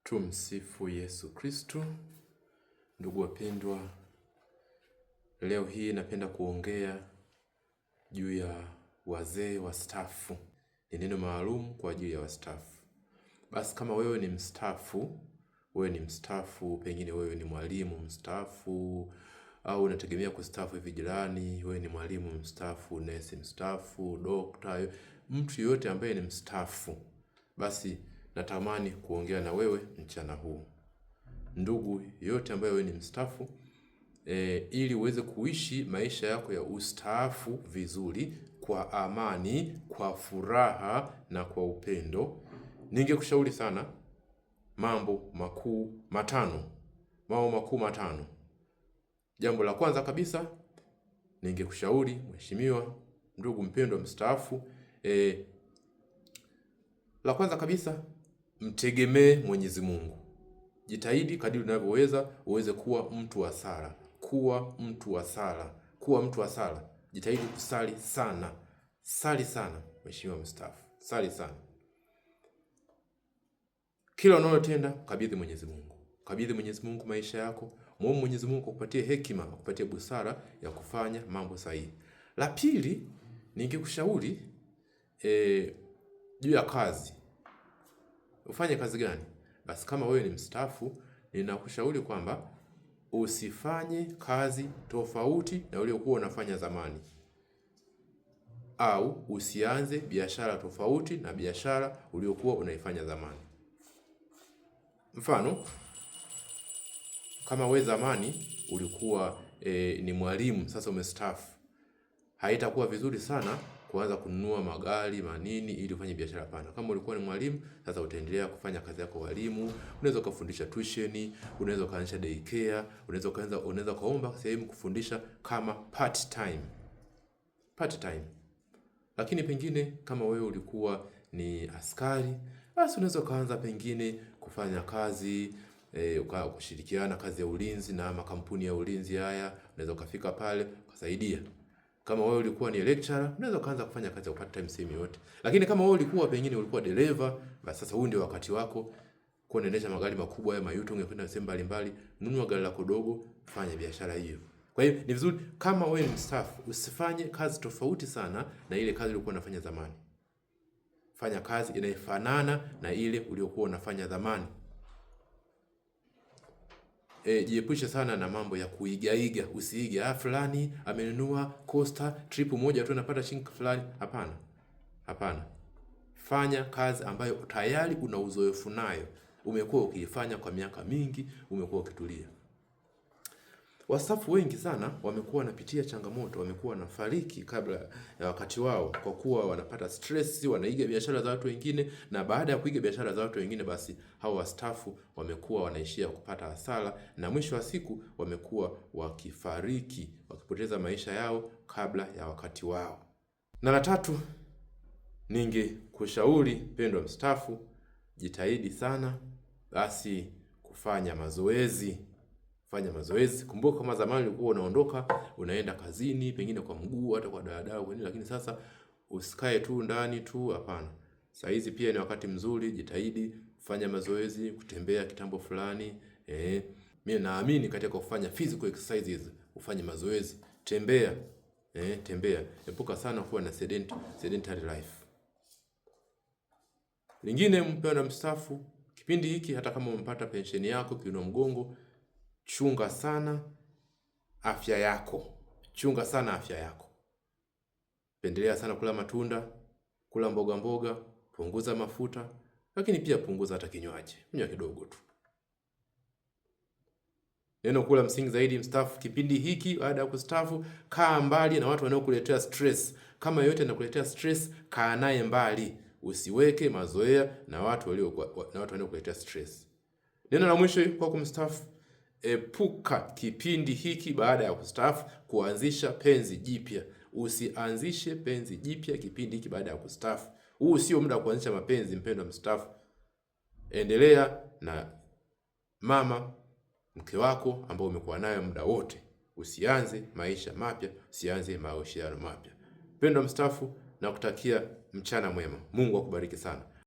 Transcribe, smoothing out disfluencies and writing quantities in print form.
Tumsifu Yesu Kristu. Ndugu wapendwa, leo hii napenda kuongea juu ya wazee wastaafu. Ni neno maalum kwa ajili ya wastaafu. Basi kama wewe ni mstaafu, pengine wewe ni mwalimu mstaafu, au unategemea kustaafu hivi jirani, wewe ni mwalimu mstaafu, nesi mstaafu, dokta, mtu yote ambaye ni mstaafu, basi natamani kuongea na wewe mchana huu. Ndugu yote ambaye wewe ni mstaafu, ili uweze kuishi maisha yako ya ustaafu vizuri, kwa amani, kwa furaha na kwa upendo, ningekushauri sana mambo makuu matano. Jambo la kwanza kabisa, ningekushauri mheshimiwa ndugu mpendwa mstaafu, la kwanza kabisa, mtegemee Mwenyezi Mungu. Jitahidi kadiri unavyoweza uweze kuwa mtu wa sala. Kuwa mtu wa sala. Jitahidi kusali sana. Sali sana, mheshimiwa mstaafu. Sali sana. Kila unalotenda kabidhi Mwenyezi Mungu. Kabidhi Mwenyezi Mungu maisha yako. Muombe Mwenyezi Mungu akupatie hekima, akupatie busara ya kufanya mambo sahihi. La pili, ningekushauri juu ya kazi. Ufanye kazi gani? Basi kama wewe ni mstaafu, ninakushauri kwamba usifanye kazi tofauti na uliokuwa unafanya zamani, au usianze biashara tofauti na biashara uliokuwa unaifanya zamani. Mfano, kama wewe zamani ulikuwa ni mwalimu, sasa umestaafu, haitakuwa vizuri sana kuanza kununua magari manini ili ufanye biashara. Hapana. Kama ulikuwa ni mwalimu, sasa utaendelea kufanya kazi yako walimu. Unaweza kufundisha tuition, unaweza kuanzisha daycare, unaweza kaomba sehemu kufundisha kama part time. Lakini pengine kama wewe ulikuwa ni askari, basi unaweza kaanza pengine kufanya kazi kushirikiana kazi ya ulinzi na makampuni ya ulinzi haya, unaweza kufika pale kusaidia. Kama wewe ulikuwa ni lecturer, unaweza kuanza kufanya kazi ya part time sehemu yote. Lakini kama wewe ulikuwa pengine ulikuwa dereva, basi sasa huu ndio wakati wako kuendesha magari makubwa ya mayuto, kwenda sehemu mbalimbali, nunua gari lako dogo, fanya biashara hiyo. Kwa hiyo ni vizuri kama wewe ni mstaafu, usifanye kazi tofauti sana na ile kazi ulikuwa unafanya zamani. Fanya kazi inayofanana na ile uliokuwa unafanya zamani. Jiepushe sana na mambo ya kuigaiga. Usiige, fulani amenunua Coaster trip moja tu anapata shilingi fulani. Hapana. Fanya kazi ambayo tayari una uzoefu nayo, umekuwa ukiifanya kwa miaka mingi, umekuwa ukitulia. Wastaafu wengi sana wamekuwa wanapitia changamoto, wamekuwa wanafariki kabla ya wakati wao kwa kuwa wanapata stress, wanaiga biashara za watu wengine, na baada ya kuiga biashara za watu wengine, basi hao wastaafu wamekuwa wanaishia kupata hasara, na mwisho wa siku wamekuwa wakifariki, wakipoteza maisha yao kabla ya wakati wao. Na la tatu, ningekushauri mpendwa mstaafu, jitahidi sana basi kufanya mazoezi. Fanya mazoezi. Kumbuka kama zamani ulikuwa unaondoka, unaenda kazini, pengine kwa mguu, hata kwa daladala, lakini sasa usikae tu ndani tu, hapana. Saa hizi pia ni wakati mzuri, jitahidi kufanya mazoezi, kutembea kitambo fulani. Mimi naamini katika kufanya physical exercises, ufanye mazoezi, tembea. Epuka sana kuwa na sedentary life. Lingine, mpendwa mstaafu, kipindi hiki hata kama umepata pensheni yako, kiinua mgongo, chunga sana afya yako. Pendelea sana kula matunda, kula mboga, punguza mafuta, lakini pia punguza hata kinywaji. Kunywa kidogo tu. Neno kula msingi zaidi mstaafu, kipindi hiki baada ya kustaafu, kaa mbali na watu wanaokuletea stress. Kama yote anakuletea stress, kaa naye mbali. Usiweke mazoea na watu wanaokuletea stress. Neno la mwisho kwa kumstaafu, epuka kipindi hiki baada ya kustaafu kuanzisha penzi jipya. Usianzishe penzi jipya kipindi hiki baada ya kustaafu. Huu sio muda wa kuanzisha mapenzi, mpendwa mstaafu. Endelea na mke wako ambao umekuwa nayo muda wote. Usianze maisha mapya, usianze mahusiano mapya. Mpendwa mstaafu, nakutakia mchana mwema. Mungu akubariki sana.